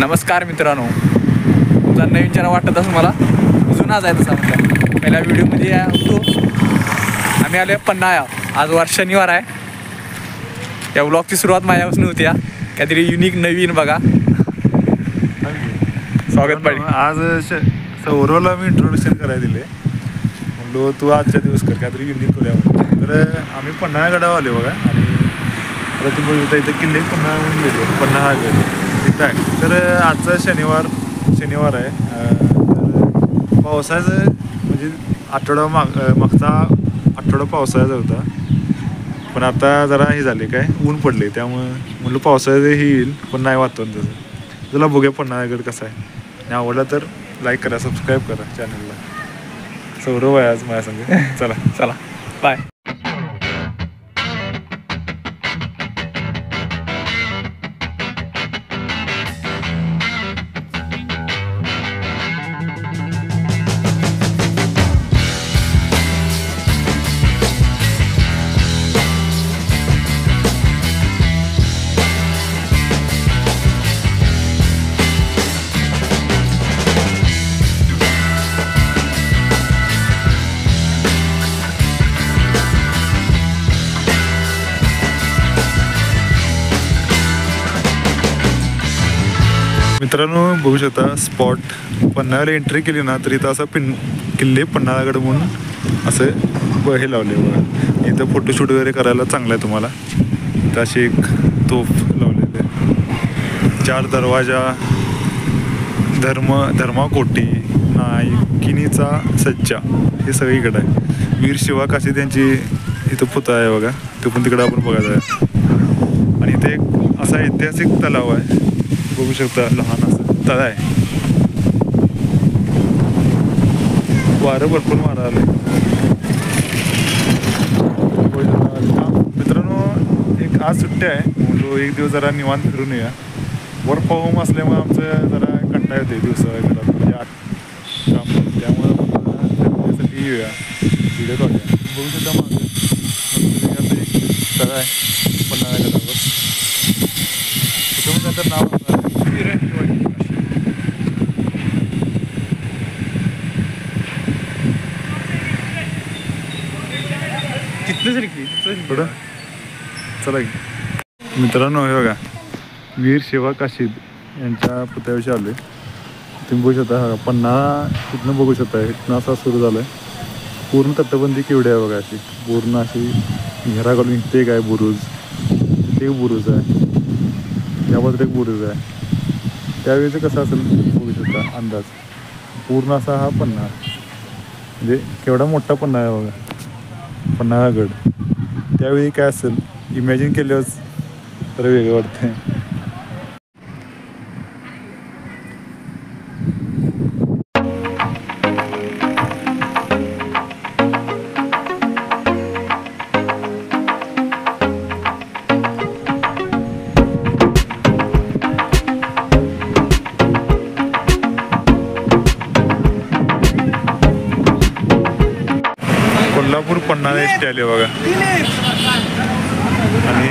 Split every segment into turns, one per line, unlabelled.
नमस्कार मित्रांनो, तुझा नवीन चेहरा वाटत असं मला जुनाच आहे तसा म्हटलं. पहिल्या व्हिडिओमध्ये होतो आम्ही आलो पन्हाळा. आज वार शनिवार आहे. या व्लॉगची सुरुवात माझ्यापासून होती. काहीतरी युनिक नवीन बघा. स्वागत पाहिजे.
आज सौरवला मी इंट्रोडक्शन करायला दिले. म्हणलो तू आजच्या दिवस कर काहीतरी युनिक करूया. तर आम्ही पन्हाळगडावर आलो बघा. आणि आता तुम्ही बघता इथं किल्ले पन्हाळहून गेलो. पन्हाळगड ठीक आहे. तर आजचा शनिवार आहे. तर पावसाचं म्हणजे मागचा आठवडा पावसाळ्याचा होता. पण आता जरा हे झाले काय ऊन पडले, त्यामुळं म्हणलं पावसाळ्याचं हे येईल पण नाही वातावरण तसं. चला बघूया पन्हाळगड कसा आहे. आणि आवडला तर लाईक करा, सबस्क्राईब करा चॅनलला. सौरव आहे आज माझ्या संग.
चला बाय.
मित्रांनो बघू शकता स्पॉट. पन्हाळ्याला एंट्री केली ना तर इथं असं किल्ले पन्हाळगड म्हणून असं हे लावले बघा. इथं फोटोशूट वगैरे करायला चांगलं आहे तुम्हाला. इथं अशी एक तोफ लावलेली आहे. 4 दरवाजा, धर्माकोटी, नायकिनीचा सज्जा, हे सगळं इकडं आहे. वीर शिवा काशी त्यांची इथं पुतळा आहे बघा. ते पण तिकडं आपण बघायचं आहे. आणि इथे एक असा ऐतिहासिक तलाव आहे. बघू शकता लहान असं तळ आहे. वारं भरपूर मारा आलं. मित्रांनो एक आज सुट्टी आहे. म्हणलो एक दिवस जरा निवांत फिरून येऊया. वर्क फ्रॉम होम असल्यामुळे आमचं जरा कंटाळा येते दिवसा घरात म्हणजे काम. त्यामुळं त्यासाठी येऊया व्हिडिओ काढूया. बघू शकता मागं तळ आहे पन्हाळगडावर. तिथं नंतर नाव थोडं चला की. मित्रांनो हे बघा वीर शिवा काशीद यांच्या पुतळ्याविषयी आलो आहे. तुम्ही बघू शकता पन्हाळा इथनं बघू शकता. इथनं असा सुरू झालं आहे. पूर्ण तटबंदी केवढी आहे बघा. अशी पूर्ण अशी घेरा घालून इथे एक आहे बुरुज, तिथे एक बुरुज आहे, याबद्दल एक बुरुज आहे. त्यावेळेचं कसं असेल बघू शकता अंदाज. पूर्ण असा हा पन्हाळा म्हणजे केवढा मोठा पन्हाळा आहे बघा. पन्हाळगड त्यावेळी काय असेल इमॅजिन केल्यावरच तर वेगळं वाटतंय. कोल्हापूर पन्हाळा एस टी आले बघा. आणि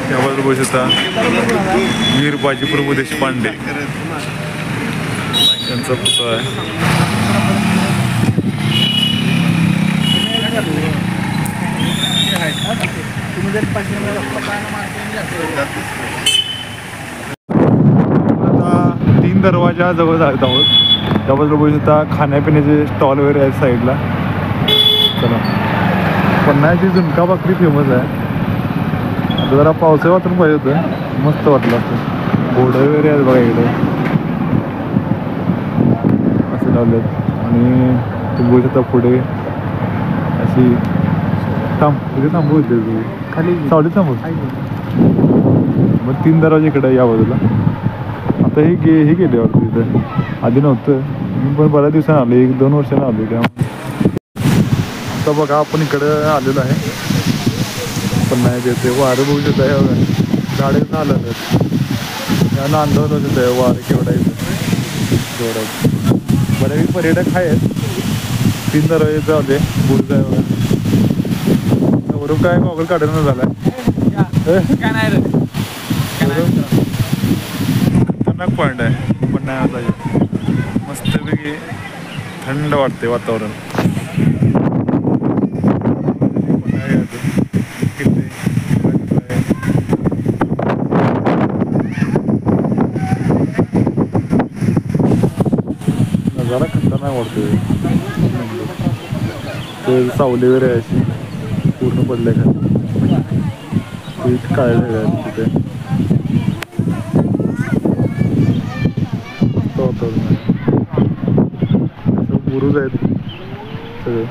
त्याबद्दल बघू शकता वीर बाजीप्रभू देशपांडे यांचा पुतळा आहे. आता 3 दरवाजा जवळ जात आहोत. त्याबद्दल बघू शकता खाण्यापिण्याचे स्टॉल वगैरे आहेत साईडला. चला पन्हाळ्याची झुणका भाकरी फेमस आहे. आता जरा पावसाळी वातावरण पाहिजे होतं, मस्त वाटलं असतं. घोडं वगैरे आहेत बघा इकडे असे लावलेत. आणि तुम्ही बघू शकता पुढे अशी तिथे थांबू होते खाली सावली थांबू. मग 3 दरवाजे इकडे या बाजूला. आता हे गेले वाटतं तिथं. आधी नव्हतं. मी पण बऱ्याच दिवसांनी आलो, 1-2 वर्षांनी आलो. त्यामुळे आता बघा आपण इकडं आलेलो आहे पन्हाळ्याच्या इथे. वारं बघू शकता आहे बघा. गाड्याचं आलं त्यानं अंदाज होत आहे वारं केवढा येतं तेवढा. बऱ्यापैकी पर्यटक आहेत. 3 दरवाजे चालले. बुर्ज आहे बघा. वरून काय गॉगल काढणं झाला. काय नाही खतरनाक पॉईंट आहे पन्हाळ्याचा ह्यो. मस्तपैकी थंड वाटते वातावरण. किल्ले नजारा खतरनाक वाटतोय. ते सावली वगैरे आहे अशी पूर्ण पडले खाली काढले आहेत तिथे. बुरुज आहेत सगळे.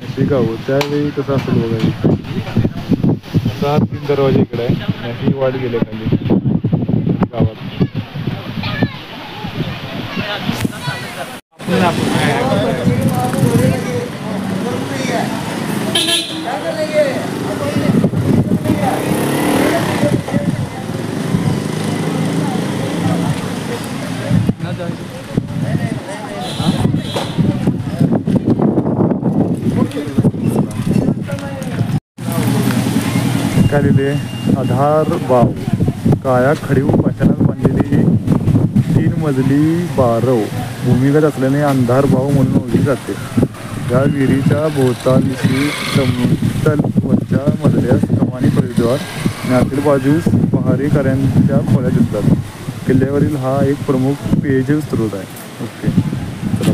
अशी गाव त्यावेळी कसं असेल बघा. 3 दरवाजे इकडे आहे. अशी वाट गेले खाली गावात. काय लिहिले आधार बाव काया खडीव पाषाणात बांधलेली 3 मजली बारव भूमिगत असल्याने अंधार भाव म्हणून ओळखली जाते. या विहिरीच्या भोवतालीशी समतल वरच्या मजल्यास कमानी प्रवेशद्वार आणि आतील बाजूस पहारेकऱ्यांच्या खोल्या दिसतात. किल्ल्यावरील हा एक प्रमुख पेयजल स्रोत आहे. ओके चला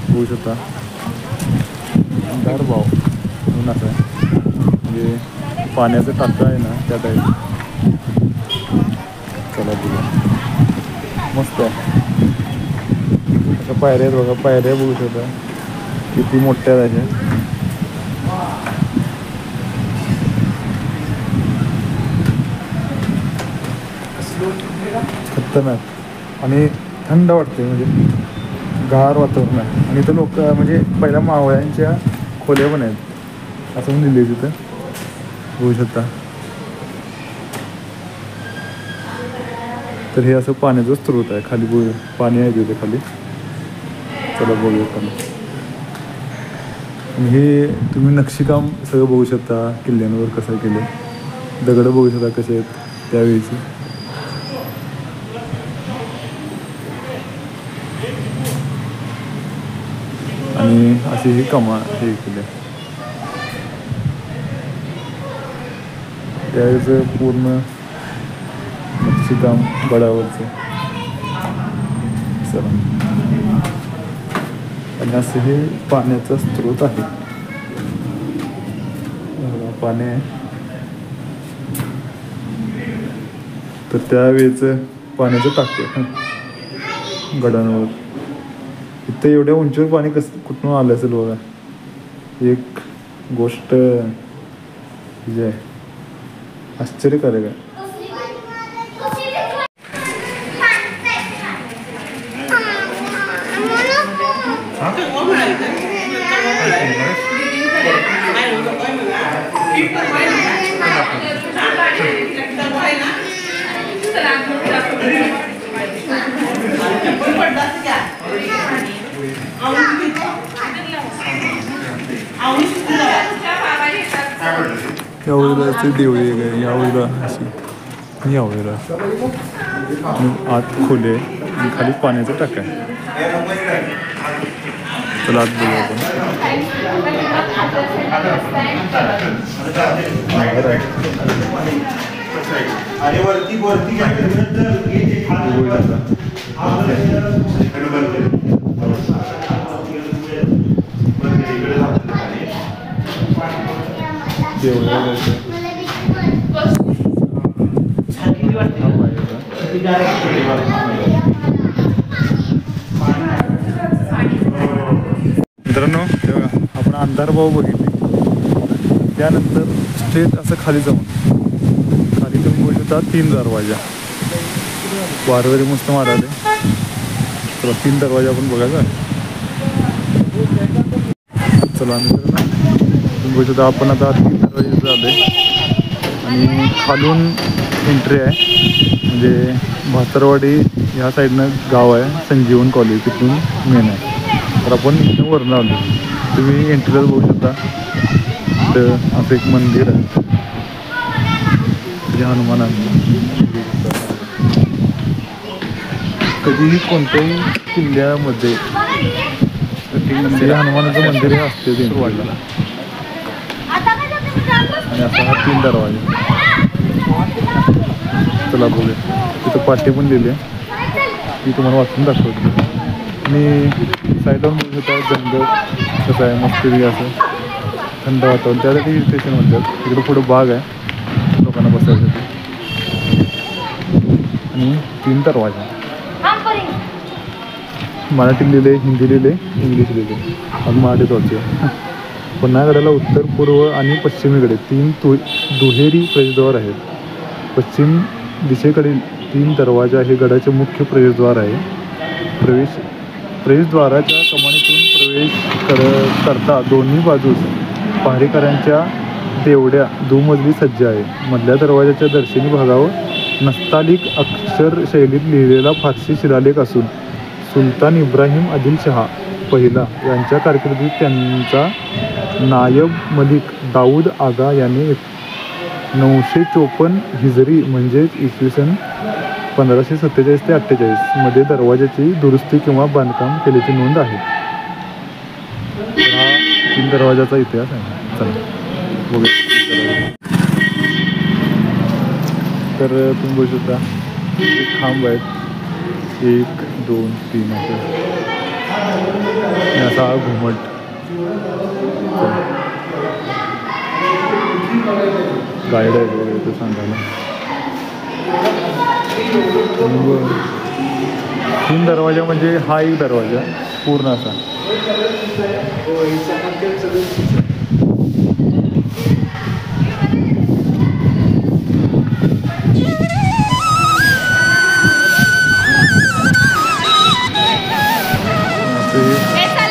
बघू शकता अंधार भाव म्हणून असं आहे. म्हणजे पाण्याचं टाका आहे ना त्या टाईप. चला बघूया मस्त आहे. आता पायऱ्या आहेत बघा. पायऱ्या बघू शकता किती मोठ्या आहेत. खतरनाक आणि थंड वाटते. म्हणजे गार वातावरण आहे. आणि इथं लोक म्हणजे पहिल्या मावळ्यांच्या खोल्या पण आहेत असं म्हणून लिहिले तिथं बघू शकता. तर हे असं पाण्याचा स्रोत आहे. खाली बघू पाणी आहे तिथे खाली. चला बघूया खाली. आणि हे तुम्ही नक्षीकाम सगळं बघू शकता किल्ल्यांवर कसं केलं. दगडं बघू शकता कसे आहेत त्यावेळीची. आणि अशी ही कमा हे केले त्यावेळेचं पूर्ण नक्षीकाम गडावरचं. चला आणि असं हे पाण्याचा स्रोत आहे. पाणी आहे. तर त्यावेळेचं पाण्याचं टाकतं गडांवर. इथं एवढ्या उंचीवर पाणी कसं कुठून आलं असेल बघा. एक गोष्ट जी आहे आश्चर्यकारक आहे. यावेळेला देवळी आहे. यावेळेला अशी यावेळेला आत खोले आणि खाली पाण्याचं टाका आहे. चला आत बघू आपण. मित्रांनो हे बघा आपण अंधार भाऊ बघितले. त्यानंतर स्ट्रेट असं खाली जाऊन खाली तुम्ही बघू शकता 3 दरवाजा. वारवरी मस्त माराले. चला 3 दरवाजा आपण बघायचा. चला मित्रांनो तुम्ही बघू शकता आपण आता 3 दरवाजे झाले आणि खालून एंट्री आहे. म्हणजे भातरवाडी ह्या साईडनं गाव आहे संजीवन कॉलेज तिथून मेन आहे. तर आपण इथून वरून आलो. तुम्ही एंट्रीला बघू शकता तर असं एक मंदिर आहे. या हनुमानांनी कधीही कोणत्याही किल्ल्यामध्ये हनुमानाचं मंदिर हे असते सुरुवातीला. आणि असा हा 3 दरवाजा. चला बघूया. तिथं पाठी पण दिली आहे ती तुम्हाला वाचून दाखवते. आणि साईडला बघू शकता जंगल कसं आहे मस्त असं थंड वातावरण. त्याला हिल स्टेशन म्हणतात. तिकडं पुढं बाग आहे लोकांना बसायसाठी. आणि 3 दरवाजा. मराठी लिहिले, हिंदी लिहिले, इंग्लिश लिहिले. आणि मराठीत वाचूया. पन्हाळगडाला उत्तर पूर्व आणि पश्चिमेकडे 3 दुहेरी प्रवेशद्वार आहेत. पश्चिम दिशेकडील 3 दरवाजा हे गडाचे मुख्य प्रवेशद्वार आहे. प्रवेशद्वाराच्या कमानीतून प्रवेश करता दोन्ही बाजूस पहारेकऱ्यांच्या देवड्या दुमजली सज्ज आहे. मधल्या दरवाजाच्या दर्शनी भागावर नस्तालिक अक्षरशैलीत लिहिलेला फारसी शिलालेख असून सुलतान इब्राहिम आदिलशहा पहिला यांच्या कारकिर्दीत त्यांचा नायब मलिक दाऊद आगा यांनी 954 हिजरी म्हणजेच इसवी सन 1547 ते 48 मध्ये दरवाजाची दुरुस्ती किंवा बांधकाम केल्याची नोंद आहे. हा 3 दरवाजाचा इतिहास आहे. चला बघूया. तर तुम्ही बघू शकता एक खांब आहेत 1 2 3 असा हा घुमट. गाईड आहे वगैरे ते सांगायला. 3 दरवाजा म्हणजे हा एक दरवाजा पूर्ण असा.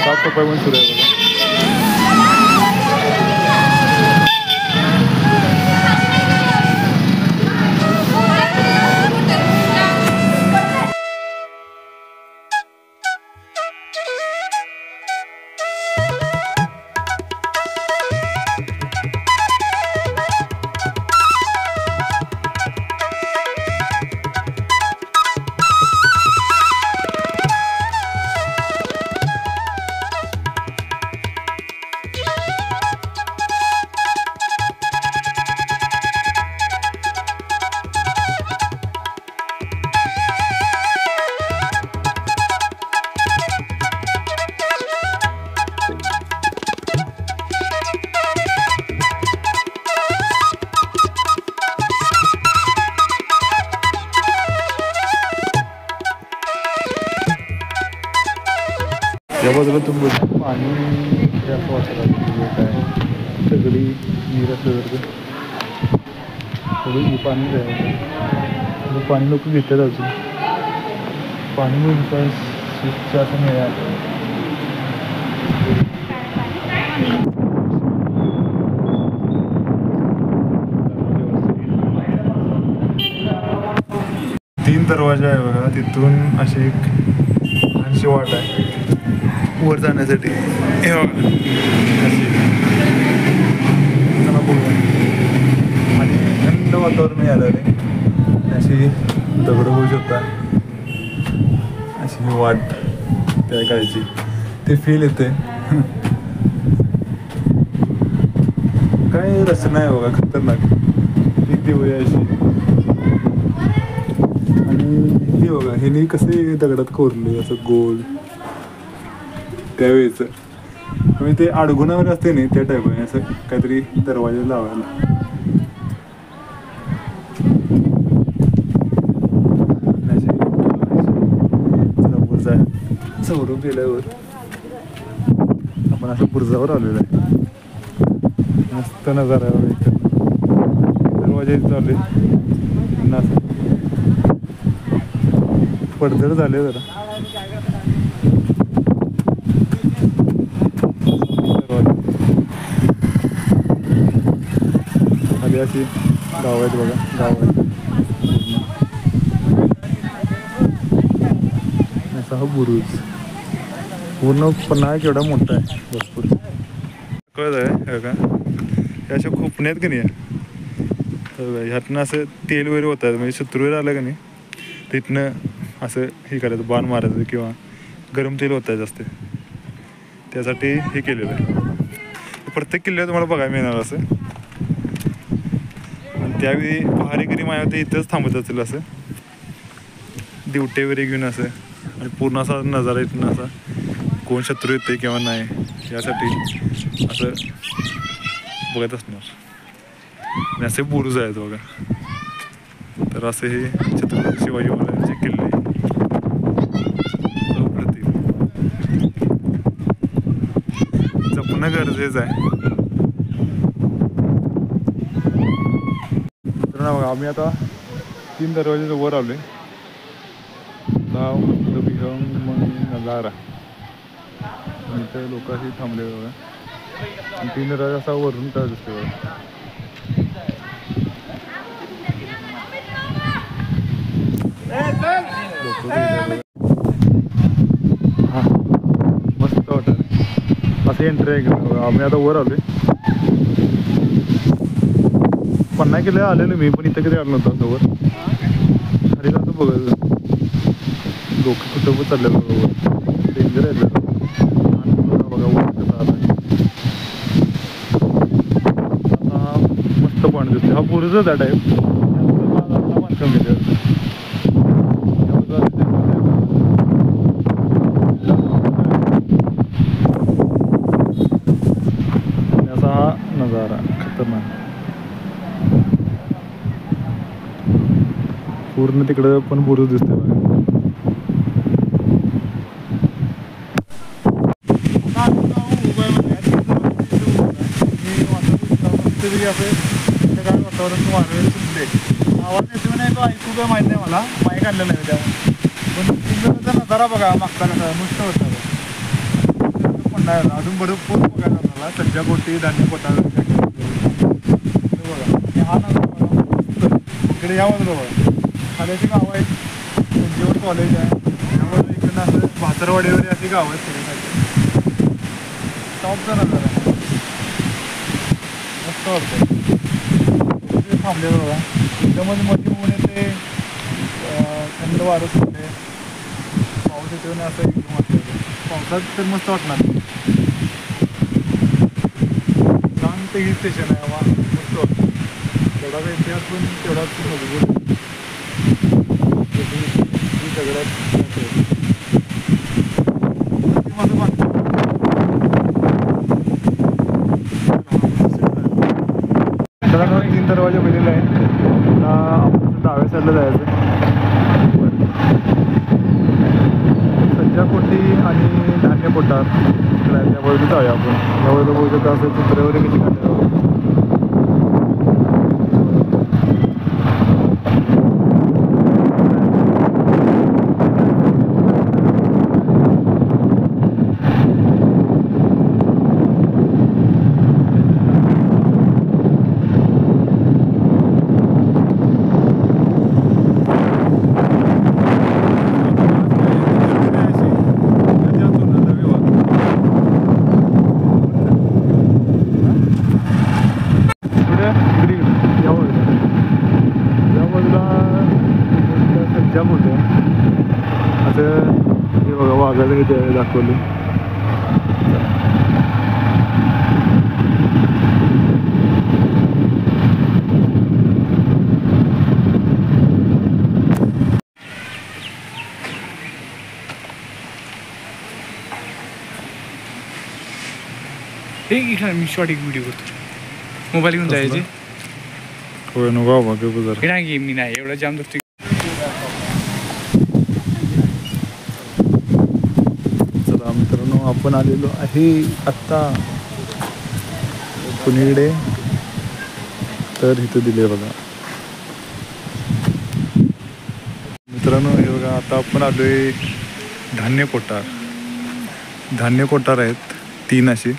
साफसफाई पण सुरू आहे बघा. या बाजूला तुम्ही पाणी असं वाचायला काय सगळी नीर असल्यासारखं सगळी पाणी द्यायचं. पाणी लोक घेतात अजून. पाणी मिळतं स्वच्छ असं मिळालं. तीन दरवाजा आहे बघा. तिथून अशी एक लहानशी वाट आहे वर जाण्यासाठी. हे बघा चला बघूया. आणि थंड वातावरण मिळालं रे. अशी दगड होऊ शकता. अशी वाट त्या काळची ते फील येते. काय रचना आहे बघा खतरनाक. एक देऊया अशी. आणि हे बघा हे कसे दगडात कोरले असं गोल त्यावेळेच म्हणजे ते अडगुणावर असते नाही त्या टाईप आहे. असं काहीतरी दरवाजा लावायला. चौरव गेल्यावर आपण असं बुरजावर आलेलो आहे. मस्त नजारा आहे इथं. दरवाजा चालू आहे. असं पडझड झाले जरा. खाली अशी गाव आहेत बघा. गाव आहेत असा हा बुरुज. पूर्ण पन्हाळा केवढा मोठा आहे भरपूर. कळत आहे का हे अशा खोपणे आहेत की नाही. ह्यातनं असं तेल वगैरे होतं म्हणजे शत्रू वगैरे आलं का नाही तिथनं असं हे करायचं बाण मारायचं किंवा गरम तेल होतं जास्त त्यासाठी हे केलेलं आहे प्रत्येक किल्ल्यावर तुम्हाला बघायला मिळणार असं आणि त्यावेळी पहारेकरी माझ्या ते इथंच थांबत असेल असं दिवटे वगैरे घेऊन असं आणि पूर्ण असा नजारा इथनं असा कोण शत्रू येते किंवा नाही यासाठी असं बघत असणार आणि असे बुरुज आहेत बघा तर असे हे छत्रपती शिवाजी महाराजांचे किल्ले अप्रतिम जपणं गरजेचं आहे तर ना बघा आम्ही आता 3 दरवाजेच्या वर आलोय नजारा इथे लोक अशी थांबले बघा आणि 3 दरवाजा असा वरून काय दिसते बघा हा मस्त वाटत असं एंट्री आहे का आम्ही आता वर आलोय 50 किलो आलेलो मी पण इथं कधी आलो नव्हतं वर खाली जातो बघायचं लोक कुठं पण चालले बघा डेंजर आहे बघा वर कसं आला आता मस्त पाणी दिसते हा बुरुज त्या टाईप बांधकाम केलं असा हा नजारा खतरनाक पूर्ण तिकडं पण बुरुज दिसते बघा काय वातावरण वारं सुटले आवाज येतो नाही तो ऐकू काय माहीत नाही मला माईक आणलं नाही त्यावर पण तुमचा नजारा बघा मागचा कसा मस्त होता पण नाही अजून भरपूर बघायला मला सज्जा कोटी धान्य कोटा बघा हा नजारा इकडे या बाजूला बघा खाल्याची गावं आहेत त्यांच्यावर कॉलेज आहे त्यावर इकडनं असं भातरवाडी वगैरे अशी गावं आहेत फिरण्यासाठी टॉपचा नजारा मस्त वाटतं थांबले बघा त्याच्यामध्ये मध्ये ऊन येते थंड वारं सुटते पाऊस येते आणि असं एकदम वाटतं पावसात तर मस्त वाटणार शांत हिल स्टेशन आहे बा मस्त वाटतं तेवढाचा इतिहास पण तेवढाच मजबूत सगळ्यात माझं बांधतो मित्रांनो 3 दरवाजे बघितले आहे आता आपण डाव्या साईडला जायचं सज्जा कोटी आणि धान्य कोठार त्यामुळे जाऊया आपण त्यामुळे बघू शकता असं चित्र वगैरे कशी काढले असं हे बघा वाघाचं इथे दाखवलं
मी शॉर्ट एक व्हिडिओ करतो मोबाईल घेऊन जायचे
होय नको बाबा जरा
नाही मी नाही एवढं जाम दोस्ती
चला मित्रांनो आपण आलेलो आहे आत्ता कुणीकडे तर इथं दिले बघा मित्रांनो हे बघा आता आपण आलोय धान्य कोठार आहेत 3 असे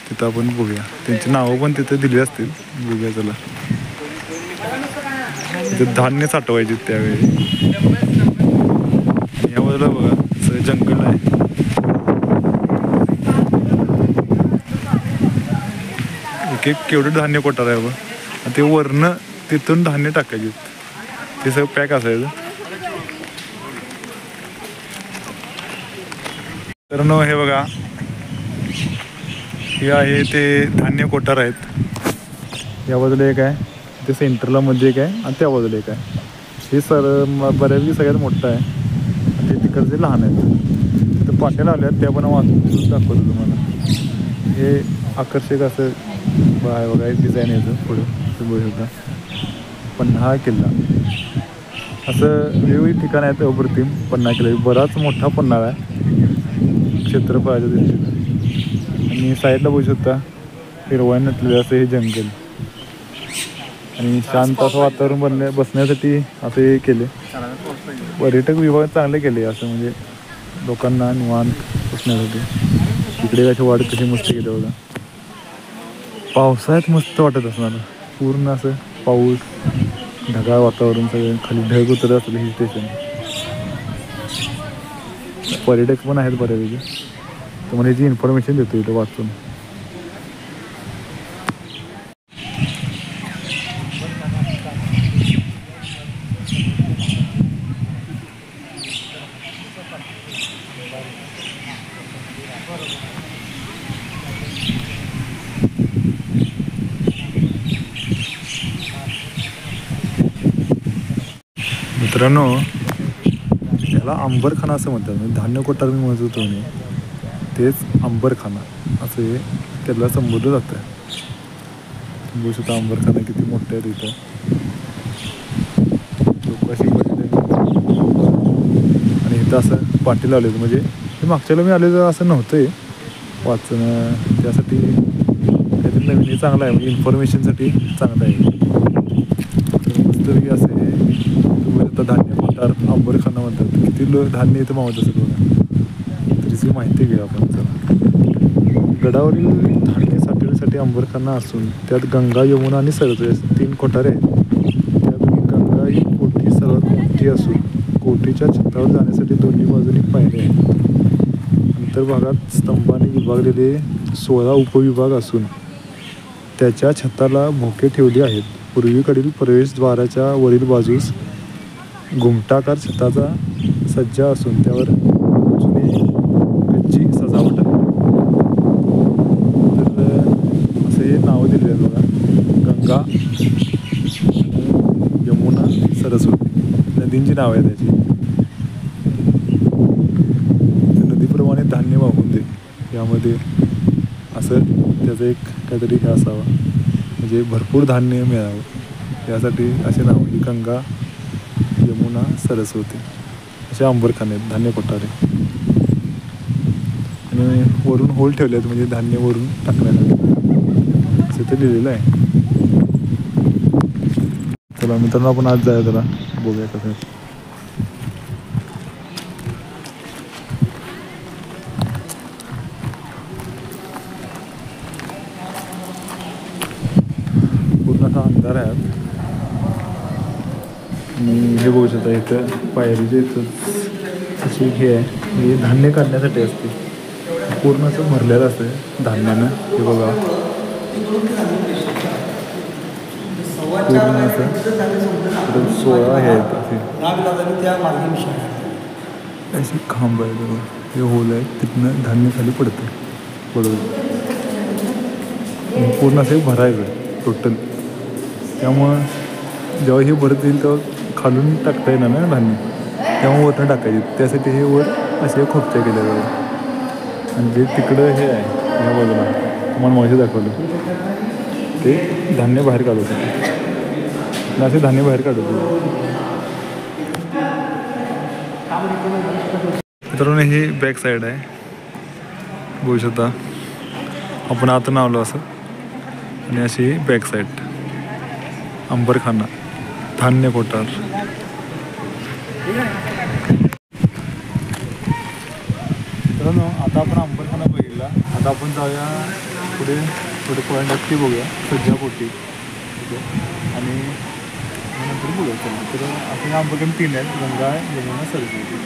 तिथं आपण बघूया त्यांची नावं पण तिथं दिली असतील बघूया चला तिथे धान्य साठवायचे त्यावेळी या बाजूला बघा असं जंगल आहे एक केवढं धान्य कोठार आहे बघा ते वरनं तिथून धान्य टाकायचे, ते सगळं पॅक असायचं. तर न हे बघा, हे आहे ते धान्य कोठार आहेत. या बाजूला एक आहे, ते सेंटरला मध्ये एक आहे आणि त्या बाजूला एक आहे. हे बऱ्यापैकी सगळ्यात मोठं आहे आणि ते तिकडचे लहान आहेत. तर पाट्या लावल्या आहेत, त्या पण वाचून दाखवतो तुम्हाला. हे आकर्षक असं आहे बघा, एक डिझाईन यायचं पुढे ते बघू शकता. पन्हाळा किल्ला असं वेगवेगळी ठिकाणं आहेत अप्रतिम. पन्हाळा किल्ला बराच मोठा पन्हाळा आहे क्षेत्रफळाच्या दृष्टीनं. आणि साईडला बघू शकता हिरवळ नटलेलं असं हे जंगल आणि शांत असं वातावरण बसण्यासाठी असं हे केले. पर्यटक विभाग चांगले केले असं, म्हणजे लोकांना निवांत बसण्यासाठी. इकडे कशी वाढ कशी मस्त केली बघा. पावसाळ्यात मस्त वाटत असणार, पूर्ण असं पाऊस ढगाळ वातावरण, सगळं खाली ढग उतरत असलं हिल स्टेशन. पर्यटक पण आहेत बऱ्यापैकी, तर मला याची इन्फॉर्मेशन देतो इथं वाचून. मित्रांनो, याला अंबरखाना असं म्हणतात. म्हणजे धान्य कोठार मी म्हणत होतो नाही, तेच अंबरखाना असं त्याला संबोधलं जातं. बघू शकता अंबरखाना किती मोठं आहे तिथं. लोक अशी आणि इथं असं पाटी लावले, म्हणजे ते मागच्याला मी आले तर असं नव्हतं आहे वाचणं. त्यासाठी काहीतरी नवीन हे चांगलं आहे, म्हणजे इन्फॉर्मेशनसाठी चांगलं आहे. मस्तपैकी असे आता धान्य कोठार अंबरखाना म्हणतात. किती धान्य इथं मावत असेल बघा, तरीची माहिती घेऊ आपण. चला, गडावरील धान्य साठवण्यासाठी अंबरखाना असून त्यात गंगा, यमुना आणि सरस्वती 3 कोठारे आहेत. त्यापैकी गंगा ही कोठी सर्वात मोठी असून कोठीच्या छतावर जाण्यासाठी दोन्ही बाजूनी पायऱ्या आहेत. अंतर्भागात स्तंभाने विभागलेले 16 उपविभाग असून त्याच्या छताला भोके ठेवले आहेत. पूर्वेकडील प्रवेशद्वाराच्या वरील बाजूस घुमटाकार छताचा सज्जा असून त्यावर जुनी कच्ची सजावट आहे. तर असे नावं दिलेले आहेत बघा, गंगा, यमुना, सरस्वती नदींची नावं आहे त्याची. नदीप्रमाणे धान्य वाहून दे, यामध्ये असं त्याचं एक काहीतरी हे असावा, म्हणजे भरपूर धान्य मिळावं यासाठी असे नाव. ही गंगा, यमुना, सरस्वती असे अंबरखाने आहेत, धान्य कोठारे. आणि वरून होल ठेवले आहेत, म्हणजे धान्य वरून टाकण्यासाठी असं ते लिहिलेलं आहे. चला मित्रांनो, आपण आज जाऊया त्याला, बघूया कसं. पूर्ण असा अंधार आहे आणि हे बघू शकता इथं पायरीचे इथं अशी हे आहे, हे धान्य काढण्यासाठी असते. पूर्ण असं भरलेलं असतं धान्यानं. हे बघा पूर्ण असं 16 हे आहेत असे खांब आहे बघा. हे होल आहे, तिथनं धान्य खाली पडतं बरोबर. पूर्ण असं भरायचं टोटल. त्यामुळं जेव्हा हे भरत येईल तेव्हा खालून टाकता येणार ना धान्य, तेव्हा वरनं टाकायचे. त्यासाठी हे वर असे खोपच्या केल्या बघा. आणि जे तिकडं हे आहे या बाजूला तुम्हाला माहिती दाखवलं, ते धान्य बाहेर काढत होते. असे धान्य बाहेर काढत होते. मित्रांनो, ही बॅक साईड आहे, बघू शकता. आपण आतून आलो असं, आणि अशी बॅक साईड अंबरखाना धान्य कोठार. मित्रांनो, आता आपण अंबरखाना बघितला. आता आपण जाऊया पुढे पॉईंट नक्की बघूया सज्जा कोठी आणि नंतर बघूया. तर आपण अंबरखाना 3 आहेत, गंगा, यमुना, सरस्वती.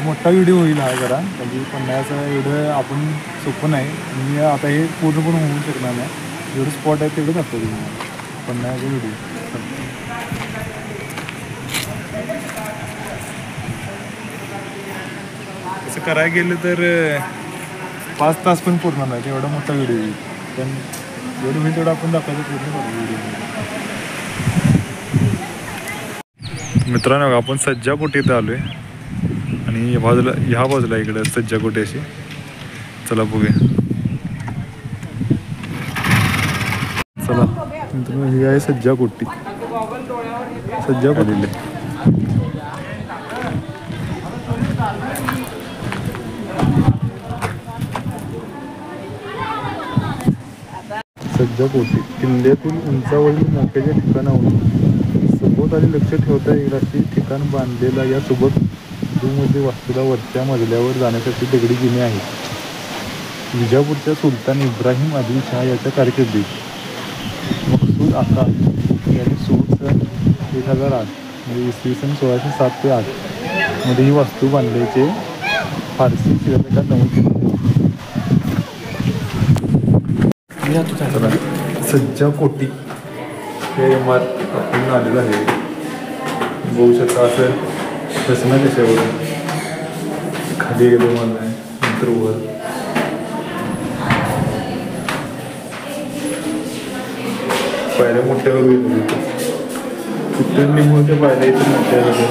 मोठा व्हिडिओ होईल हा जरा, म्हणजे पन्हाळ्याचा एवढं आपण सोपं नाही. मी आता हे पूर्ण होऊ शकणार नाही. जेवढे स्पॉट आहेत तेवढं दाखवतो तुम्हाला पन्हाळ्याचा व्हिडिओ. करायला गेलं तर 5 तास पण पूर्ण नाही एवढा मोठा व्हिडिओ येईल. पण जेवढं होईल तेवढं आपण दाखवायचं पूर्ण करू व्हिडिओ. मित्रांनो आपण सज्जाकोटी इथं आलो आहे आणि ह्या बाजूला इकडं सज्जाकोटी अशी. चला बघूया. चला मित्रांनो ही आहे सज्जाकोटी. सज्जाकोटी सज्जाकोटी किल्ल्यातील उंचावरील मोक्याच्या ठिकाणाहून सभोवताली लक्ष ठेवता येईल अशी ठिकाण बांधलेला या सुबक रूममध्ये वास्तूला वरच्या मजल्यावर जाण्यासाठी दगडी जिने आहेत. विजापूरच्या सुलतान इब्राहिम आदिल शहा याच्या कारकिर्दीत मकसूद आका यांनी 1008 म्हणजे इसवी सन 1607 ते 8 मध्ये ही वास्तू बांधल्याचे फारसी शिलालेखात नमूद केले. सज्जाकोटी हे इमारत आपण आलेलं आहे. बघू शकता असं रचना कशावर खाली एकदम आलं आहे नंतर वर. पायऱ्या मोठ्यावर गेले तिथं निघून ते पायऱ्या इथं मोठ्या झाल्या.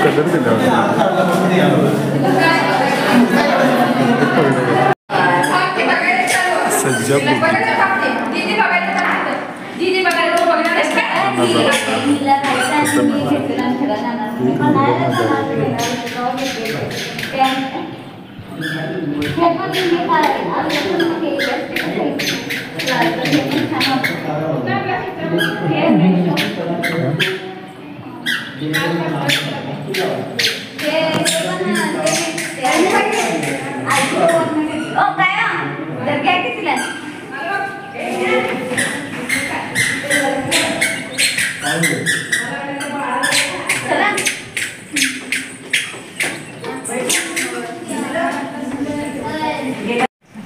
कलर दिला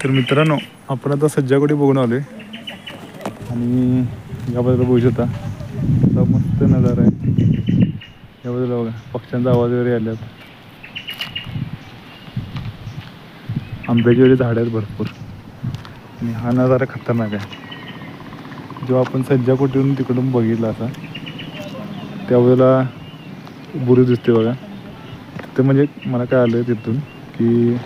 तर मित्रांनो आपण आता सज्जाकोटी बघून आलो आहे आणि या बाजूला बघू शकता मस्त नजारा आहे. या बाजूला बघा पक्ष्यांचा आवाज वगैरे आल्यात. आंब्याची वगैरे झाडं आहेत भरपूर आणि हा नजारा खतरनाक आहे. जेव्हा आपण सज्जाकोटीवरून तिकडून बघितला असा त्या बाजूला बुरुज दिसते बघा. तिथं म्हणजे मला काय आलं तिथून की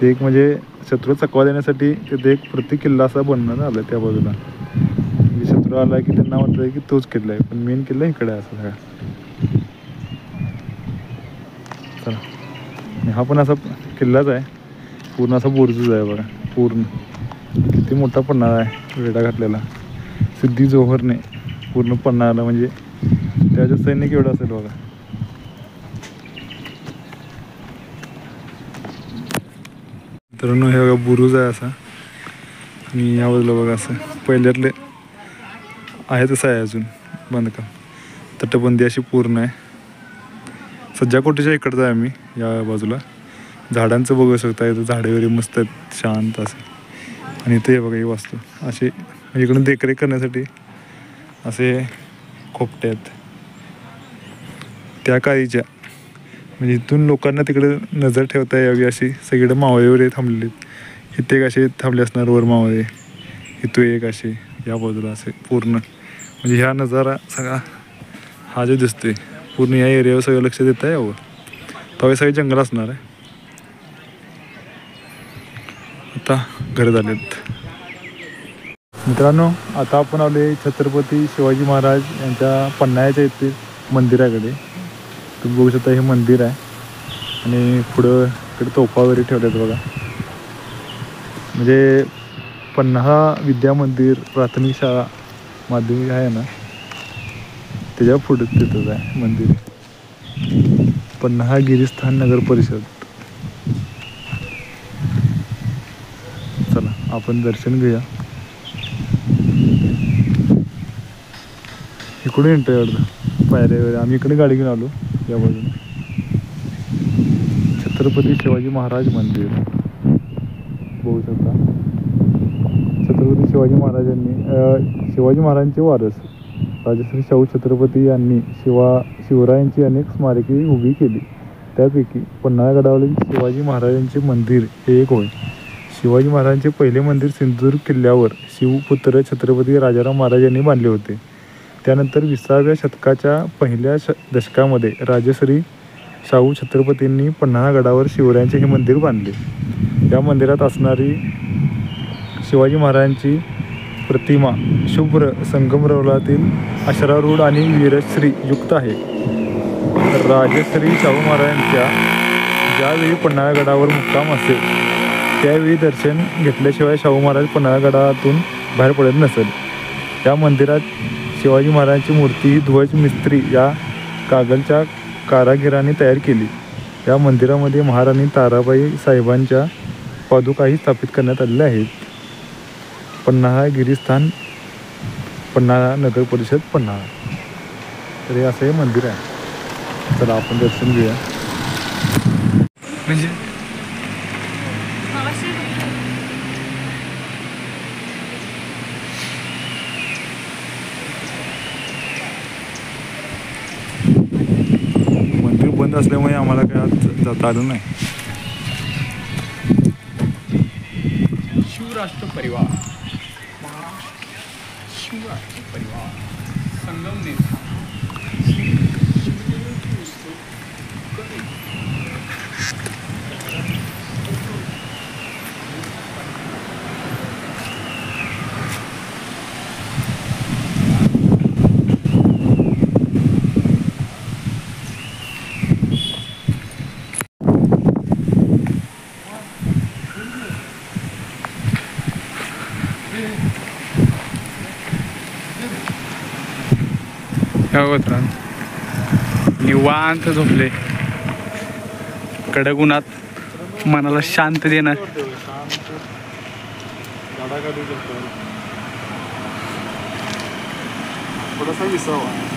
ते एक म्हणजे शत्रू चकवा देण्यासाठी तिथे एक किल्ला असा बनवण्यात आला त्या बाजूला. म्हणजे शत्रू आला की त्यांना म्हणतं की तोच किल्ला आहे पण मेन किल्ला इकडे आहे असं सगळा. चला हा पण असा किल्लाच आहे पूर्ण असा बुरुजच आहे बघा. पूर्ण किती मोठा पन्हाळा आहे वेढा घातलेला सिद्धी जोहरने पूर्ण पन्हाळाला. म्हणजे त्याच्या सैनिक एवढं असेल बघा. मित्रांनो हे बघा बुरुज आहे असा आणि या बाजूला बघा असं पहिल्यातले आहे तसं आहे अजून बांधकाम. तटबंदी अशी पूर्ण आहे. सज्जाकोटीच्या इकडचं आहे आम्ही या बाजूला. झाडांचं बघू शकता इथं झाडे वगैरे मस्त आहेत शांत असे. आणि इथे हे बघा ही वास्तू असे इकडून देखरेख करण्यासाठी असे खोपटे आहेत त्या काळीच्या. म्हणजे इथून लोकांना तिकडे नजर ठेवता यावी अशी सगळीकडे मावळे वगैरे थांबलेले आहेत. इथे एक असे थांबले असणार वर मावळे. इथं एक असे या बाजूला असे पूर्ण म्हणजे ह्या नजारा सगळा हा जो दिसतोय पूर्ण या एरियावर सगळं लक्ष देत आहे यावर. तेव्हा सगळे जंगल असणार आहे. आता घर झालेत. मित्रांनो आता आपण आले छत्रपती शिवाजी महाराज यांच्या पन्हाळ्याच्या इथे मंदिराकडे. तुम्ही बघू शकता हे मंदिर आहे आणि पुढं इकडे तोफा वगैरे ठेवल्यात बघा. म्हणजे पन्हाळा विद्या मंदिर प्राथमिक शाळा माध्यमिक आहे ना त्याच्या पुढे तिथंच आहे मंदिर. पन्हाळा गिरीस्थान नगर परिषद. चला आपण दर्शन घेऊया. इकडून येतो एवढं पायऱ्या वगैरे. आम्ही इकडे गाडी घेऊन आलो या बाजूला. छत्रपती शिवाजी महाराज मंदिर बघू शकता. छत्रपती शिवाजी महाराजांनी शिवाजी महाराजांचे वारस राजश्री शाहू छत्रपती यांनी शिवरायांची अनेक स्मारके उभी केली. त्यापैकी पन्हाळगडावरील शिवाजी महाराजांचे मंदिर हे एक होय. शिवाजी महाराजांचे पहिले मंदिर सिंधुदुर्ग किल्ल्यावर शिवपुत्र छत्रपती राजाराम महाराज यांनी बांधले होते. त्यानंतर 20व्या शतकाच्या पहिल्या दशकामध्ये राजश्री शाहू छत्रपतींनी पन्हाळगडावर शिवरायांचे हे मंदिर बांधले. या मंदिरात असणारी शिवाजी महाराजांची प्रतिमा शुभ्र संगमरवरातील अश्वारूढ आणि वीरश्री युक्त आहे. राजश्री शाहू महाराजांच्या ज्यावेळी पन्हाळगडावर मुक्काम असेल त्यावेळी दर्शन घेतल्याशिवाय शाहू महाराज पन्हाळगडातून बाहेर पडत नसेल. या मंदिरात शिवाजी महाराजांची मूर्ती ध्वज मिस्त्री या कागलच्या कारागिरांनी तयार केली. या मंदिरामध्ये महाराणी ताराबाई साहेबांच्या पादुकाही स्थापित करण्यात आलेल्या आहेत. पन्हाळा गिरीस्थान पन्हाळा नगर परिषद पन्हाळा. तर हे असं हे मंदिर आहे. चला आपण दर्शन घेऊया.
म्हणजे
मंदिर बंद असल्यामुळे आम्हाला काय आत जाता आलं नाही.
शिवराष्ट्र परिवार शिवराष्ट्र परिवार संगमनेर निवांत झोपले. कडक उन्हात मनाला शांत देणार.
थोडासा विसावा.